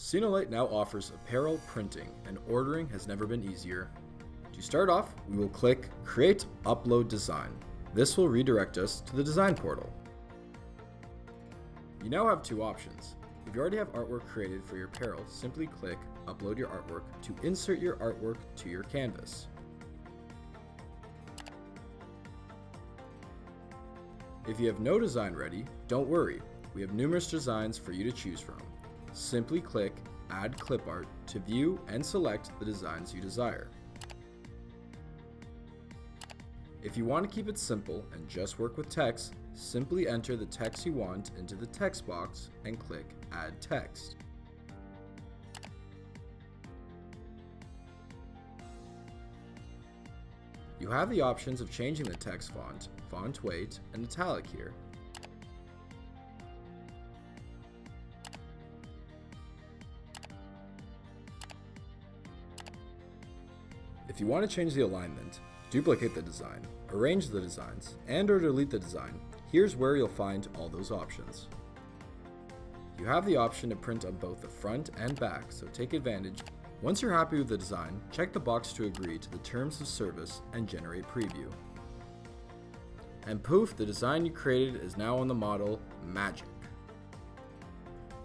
SinaLite now offers apparel printing, and ordering has never been easier. To start off, we will click Create Upload Design. This will redirect us to the design portal. You now have two options. If you already have artwork created for your apparel, simply click Upload your artwork to insert your artwork to your canvas. If you have no design ready, don't worry. We have numerous designs for you to choose from. Simply click Add Clip Art to view and select the designs you desire. If you want to keep it simple and just work with text, simply enter the text you want into the text box and click Add Text. You have the options of changing the text font, font weight, and italic here. If you want to change the alignment, duplicate the design, arrange the designs, and/or delete the design, here's where you'll find all those options. You have the option to print on both the front and back, so take advantage. Once you're happy with the design, check the box to agree to the terms of service and generate preview. And poof, the design you created is now on the model. Magic.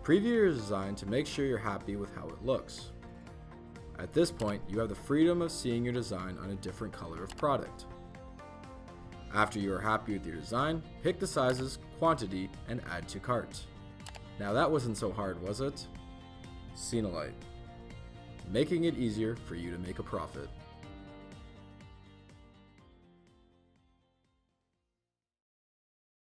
Preview your design to make sure you're happy with how it looks. At this point, you have the freedom of seeing your design on a different color of product. After you are happy with your design, pick the sizes, quantity, and add to cart. Now that wasn't so hard, was it? SinaLite, making it easier for you to make a profit.